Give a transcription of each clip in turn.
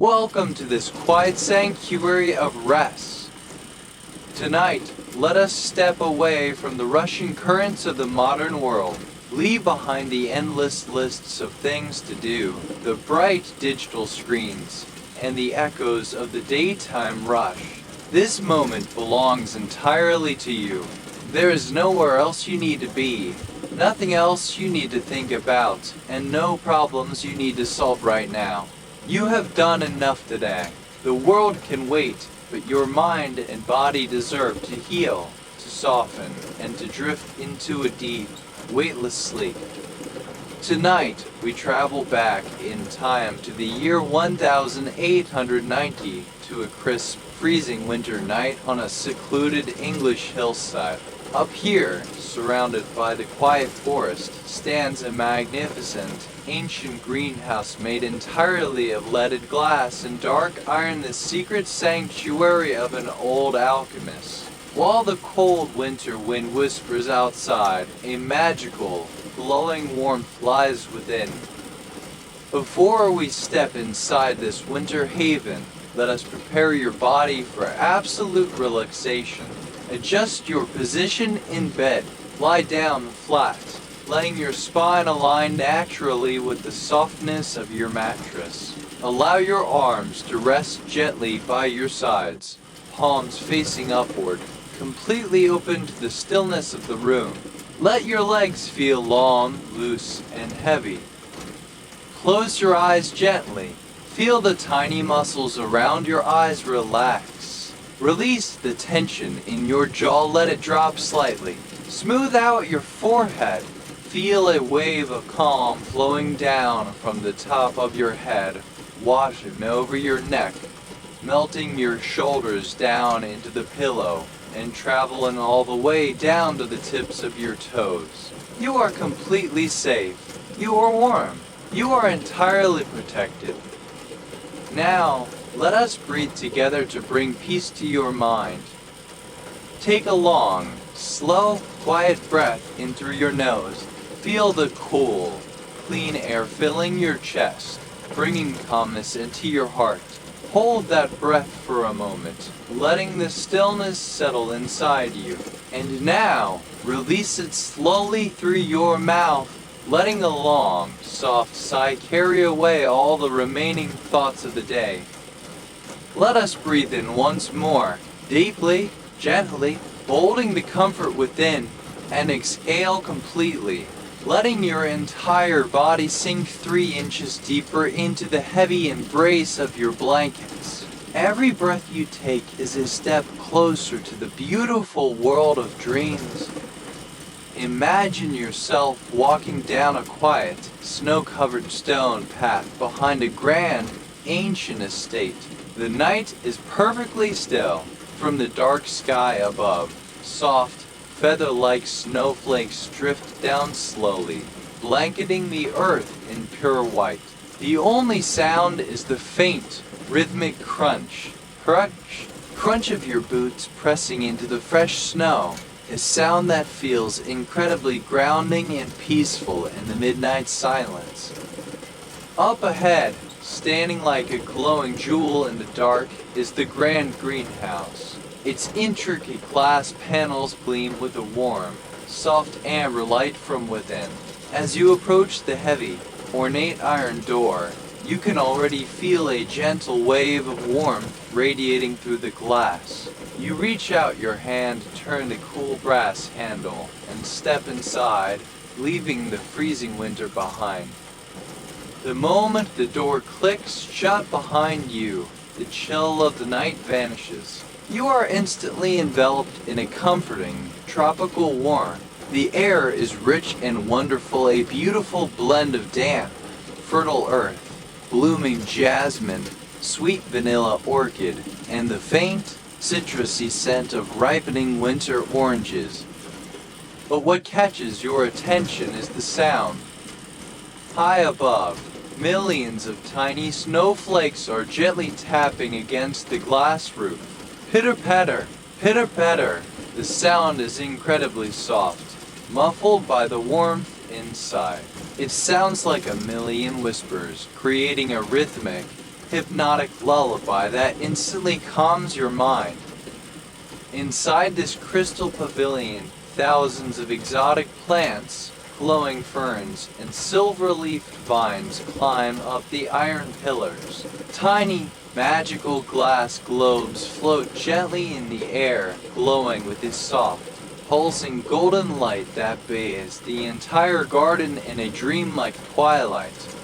Welcome to this quiet sanctuary of rest. Tonight, let us step away from the rushing currents of the modern world. Leave behind the endless lists of things to do, the bright digital screens, and the echoes of the daytime rush. This moment belongs entirely to you. There is nowhere else you need to be, nothing else you need to think about, and no problems you need to solve right now. You have done enough today. The world can wait, but your mind and body deserve to heal, to soften, and to drift into a deep, weightless sleep. Tonight, we travel back in time to the year 1890 to a crisp, freezing winter night on a secluded English hillside. Up here, surrounded by the quiet forest, stands a magnificent, ancient greenhouse made entirely of leaded glass and dark iron, the secret sanctuary of an old alchemist. While the cold winter wind whispers outside, a magical, glowing warmth lies within. Before we step inside this winter haven, let us prepare your body for absolute relaxation. Adjust your position in bed. Lie down flat, letting your spine align naturally with the softness of your mattress. Allow your arms to rest gently by your sides, palms facing upward, completely open to the stillness of the room. Let your legs feel long, loose, and heavy. Close your eyes gently. Feel the tiny muscles around your eyes relax. Release the tension in your jaw, let it drop slightly. Smooth out your forehead. Feel a wave of calm flowing down from the top of your head, washing over your neck, melting your shoulders down into the pillow, and traveling all the way down to the tips of your toes. You are completely safe. You are warm. You are entirely protected. Now, let us breathe together to bring peace to your mind. Take a long, slow, quiet breath in through your nose. Feel the cool, clean air filling your chest, bringing calmness into your heart. Hold that breath for a moment, letting the stillness settle inside you. And now, release it slowly through your mouth, letting a long, soft sigh carry away all the remaining thoughts of the day. Let us breathe in once more, deeply, gently, holding the comfort within, and exhale completely, letting your entire body sink 3 inches deeper into the heavy embrace of your blankets. Every breath you take is a step closer to the beautiful world of dreams. Imagine yourself walking down a quiet, snow-covered stone path behind a grand, ancient estate. The night is perfectly still. From the dark sky above, soft, feather-like snowflakes drift down slowly, blanketing the earth in pure white. The only sound is the faint, rhythmic crunch of your boots pressing into the fresh snow, a sound that feels incredibly grounding and peaceful in the midnight silence. Up ahead, standing like a glowing jewel in the dark, is the grand greenhouse. Its intricate glass panels gleam with a warm, soft amber light from within. As you approach the heavy, ornate iron door, you can already feel a gentle wave of warmth radiating through the glass. You reach out your hand to turn the cool brass handle and step inside, leaving the freezing winter behind. The moment the door clicks shut behind you, the chill of the night vanishes. You are instantly enveloped in a comforting, tropical warmth. The air is rich and wonderful, a beautiful blend of damp, fertile earth, blooming jasmine, sweet vanilla orchid, and the faint, citrusy scent of ripening winter oranges. But what catches your attention is the sound. High above, millions of tiny snowflakes are gently tapping against the glass roof. Pitter-patter, pitter-patter. The sound is incredibly soft, muffled by the warmth inside. It sounds like a million whispers, creating a rhythmic, hypnotic lullaby that instantly calms your mind. Inside this crystal pavilion, thousands of exotic plants, glowing ferns, and silver-leafed vines climb up the iron pillars. Tiny, magical glass globes float gently in the air, glowing with this soft, pulsing golden light that bathes the entire garden in a dreamlike twilight.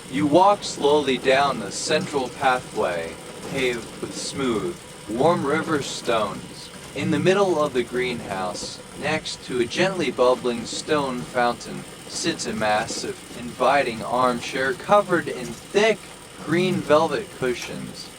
You walk slowly down the central pathway, paved with smooth, warm river stones. In the middle of the greenhouse, next to a gently bubbling stone fountain, sits a massive, inviting armchair covered in thick, green velvet cushions.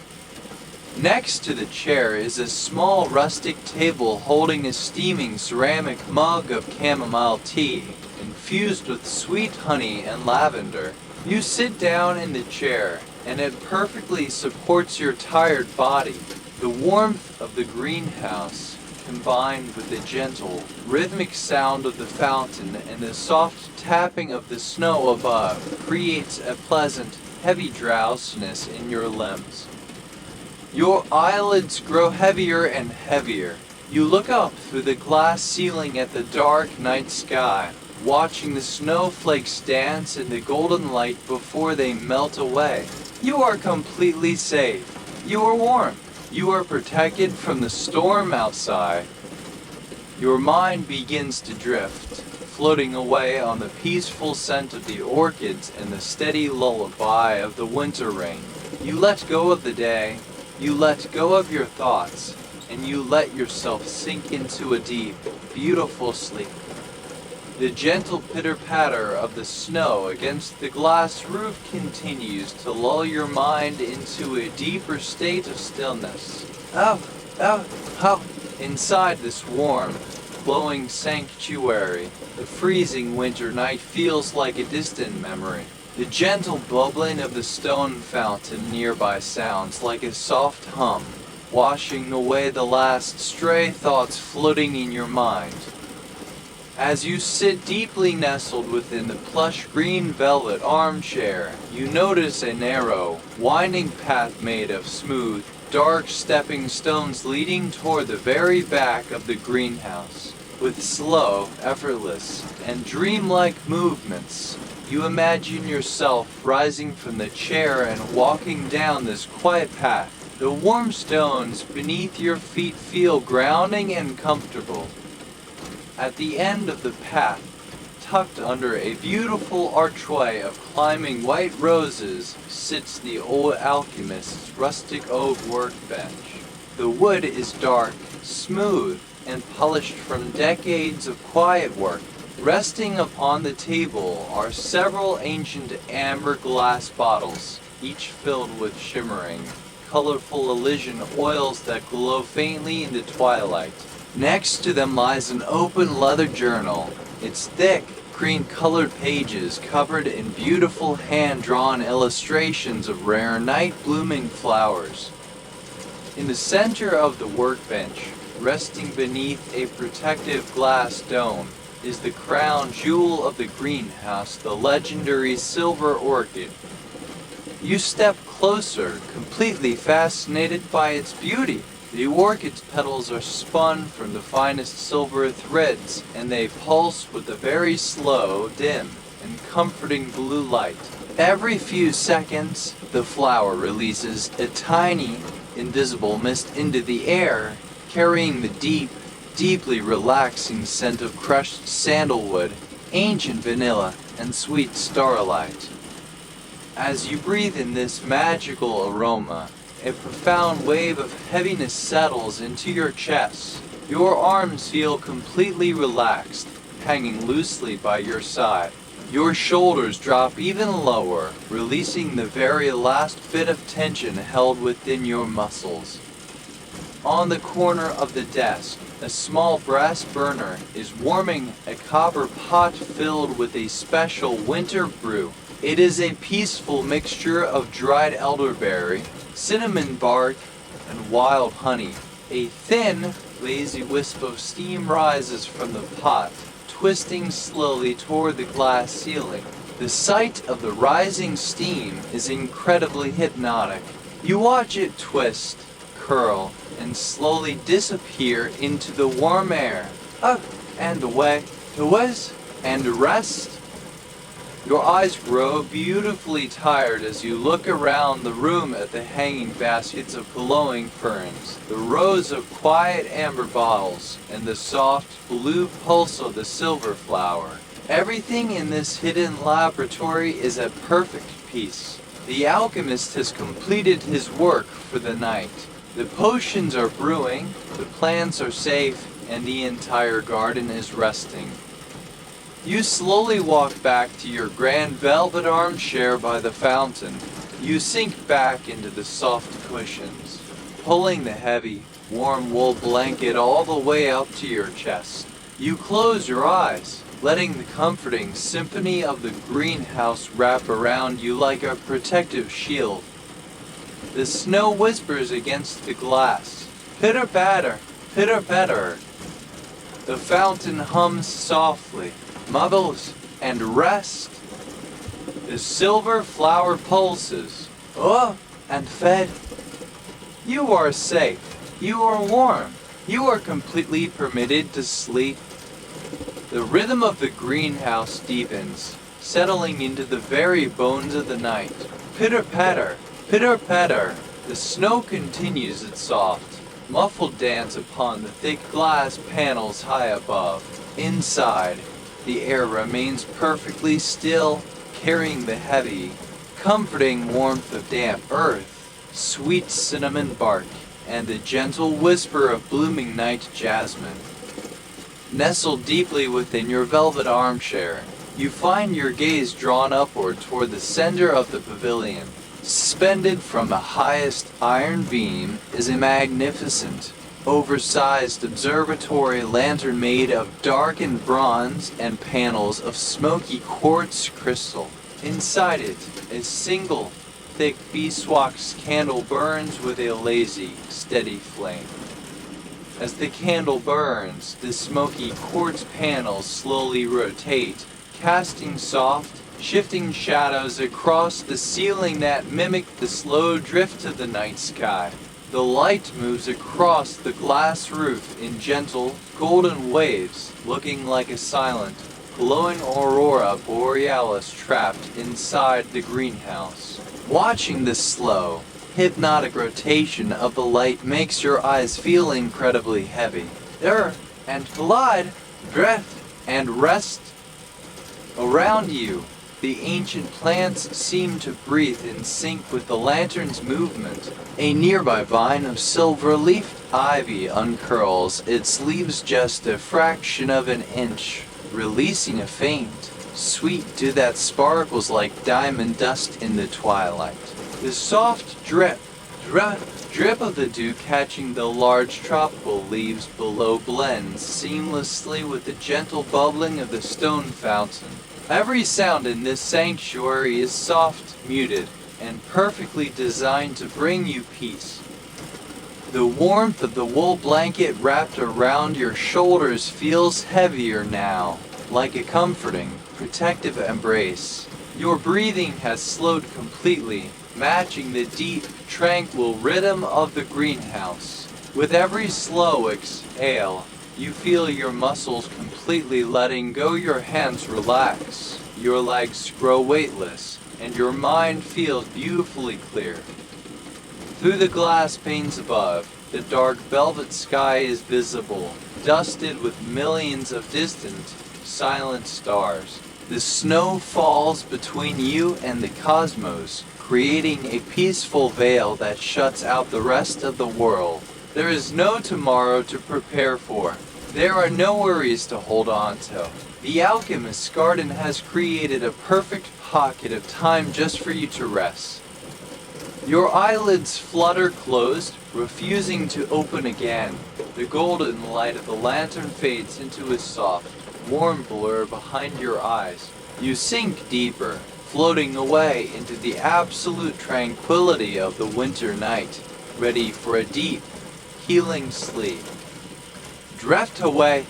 Next to the chair is a small rustic table holding a steaming ceramic mug of chamomile tea, infused with sweet honey and lavender. You sit down in the chair, and it perfectly supports your tired body. The warmth of the greenhouse, combined with the gentle, rhythmic sound of the fountain and the soft tapping of the snow above, creates a pleasant, heavy drowsiness in your limbs. Your eyelids grow heavier and heavier. You look up through the glass ceiling at the dark night sky, watching the snowflakes dance in the golden light before they melt away. You are completely safe. You are warm. You are protected from the storm outside. Your mind begins to drift, floating away on the peaceful scent of the orchids and the steady lullaby of the winter rain. You let go of the day, you let go of your thoughts, and you let yourself sink into a deep, beautiful sleep. The gentle pitter-patter of the snow against the glass roof continues to lull your mind into a deeper state of stillness. Inside this warm, glowing sanctuary, the freezing winter night feels like a distant memory. The gentle bubbling of the stone fountain nearby sounds like a soft hum, washing away the last stray thoughts floating in your mind. As you sit deeply nestled within the plush green velvet armchair, you notice a narrow, winding path made of smooth, dark stepping stones leading toward the very back of the greenhouse. With slow, effortless, and dreamlike movements, you imagine yourself rising from the chair and walking down this quiet path. The warm stones beneath your feet feel grounding and comfortable. At the end of the path, tucked under a beautiful archway of climbing white roses, sits the old alchemist's rustic oak workbench. The wood is dark, smooth, and polished from decades of quiet work. Resting upon the table are several ancient amber glass bottles, each filled with shimmering, colorful Elysian oils that glow faintly in the twilight. Next to them lies an open leather journal, its thick, green-colored pages covered in beautiful hand-drawn illustrations of rare night-blooming flowers. In the center of the workbench, resting beneath a protective glass dome, is the crown jewel of the greenhouse, the legendary silver orchid. You step closer, completely fascinated by its beauty. The orchid's petals are spun from the finest silver threads, and they pulse with a very slow, dim, and comforting blue light. Every few seconds, the flower releases a tiny, invisible mist into the air, carrying the deeply relaxing scent of crushed sandalwood, ancient vanilla, and sweet starlight. As you breathe in this magical aroma, a profound wave of heaviness settles into your chest. Your arms feel completely relaxed, hanging loosely by your side. Your shoulders drop even lower, releasing the very last bit of tension held within your muscles. On the corner of the desk, a small brass burner is warming a copper pot filled with a special winter brew. It is a peaceful mixture of dried elderberry, cinnamon bark, and wild honey. A thin, lazy wisp of steam rises from the pot, twisting slowly toward the glass ceiling. The sight of the rising steam is incredibly hypnotic. You watch it twist, curl, and slowly disappear into the warm air. Up and away, to whiz and rest. Your eyes grow beautifully tired as you look around the room at the hanging baskets of glowing ferns, the rows of quiet amber bottles, and the soft blue pulse of the silver flower. Everything in this hidden laboratory is at perfect peace. The alchemist has completed his work for the night. The potions are brewing, the plants are safe, and the entire garden is resting. You slowly walk back to your grand velvet armchair by the fountain. You sink back into the soft cushions, pulling the heavy, warm wool blanket all the way up to your chest. You close your eyes, letting the comforting symphony of the greenhouse wrap around you like a protective shield. The snow whispers against the glass. Pitter-patter, pitter-patter. The fountain hums softly, mumbles, and rest. The silver flower pulses, and fed. You are safe. You are warm. You are completely permitted to sleep. The rhythm of the greenhouse deepens, settling into the very bones of the night. Pitter-patter, pitter-patter. The snow continues its soft, muffled dance upon the thick glass panels high above. Inside, the air remains perfectly still, carrying the heavy, comforting warmth of damp earth, sweet cinnamon bark, and the gentle whisper of blooming night jasmine. Nestled deeply within your velvet armchair, you find your gaze drawn upward toward the center of the pavilion. Suspended from the highest iron beam is a magnificent, oversized observatory lantern made of darkened bronze and panels of smoky quartz crystal. Inside it, a single, thick beeswax candle burns with a lazy, steady flame. As the candle burns, the smoky quartz panels slowly rotate, casting soft, shifting shadows across the ceiling that mimic the slow drift of the night sky. The light moves across the glass roof in gentle, golden waves, looking like a silent, glowing aurora borealis trapped inside the greenhouse. Watching this slow, hypnotic rotation of the light makes your eyes feel incredibly heavy. And glide, drift, and rest. Around you, the ancient plants seem to breathe in sync with the lantern's movement. A nearby vine of silver-leafed ivy uncurls its leaves just a fraction of an inch, releasing a faint, sweet dew that sparkles like diamond dust in the twilight. The soft drip of the dew catching the large tropical leaves below blends seamlessly with the gentle bubbling of the stone fountain. Every sound in this sanctuary is soft, muted, and perfectly designed to bring you peace. The warmth of the wool blanket wrapped around your shoulders feels heavier now, like a comforting, protective embrace. Your breathing has slowed completely, matching the deep, tranquil rhythm of the greenhouse. With every slow exhale, you feel your muscles completely letting go, your hands relax, your legs grow weightless, and your mind feels beautifully clear. Through the glass panes above, the dark velvet sky is visible, dusted with millions of distant, silent stars. The snow falls between you and the cosmos, creating a peaceful veil that shuts out the rest of the world. There is no tomorrow to prepare for. There are no worries to hold on to. The Alchemist's garden has created a perfect pocket of time just for you to rest. Your eyelids flutter closed, refusing to open again. The golden light of the lantern fades into a soft, warm blur behind your eyes. You sink deeper, floating away into the absolute tranquility of the winter night, ready for a deep, healing sleep. Drift away.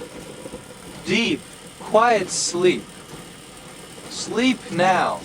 Deep, quiet sleep. Sleep now.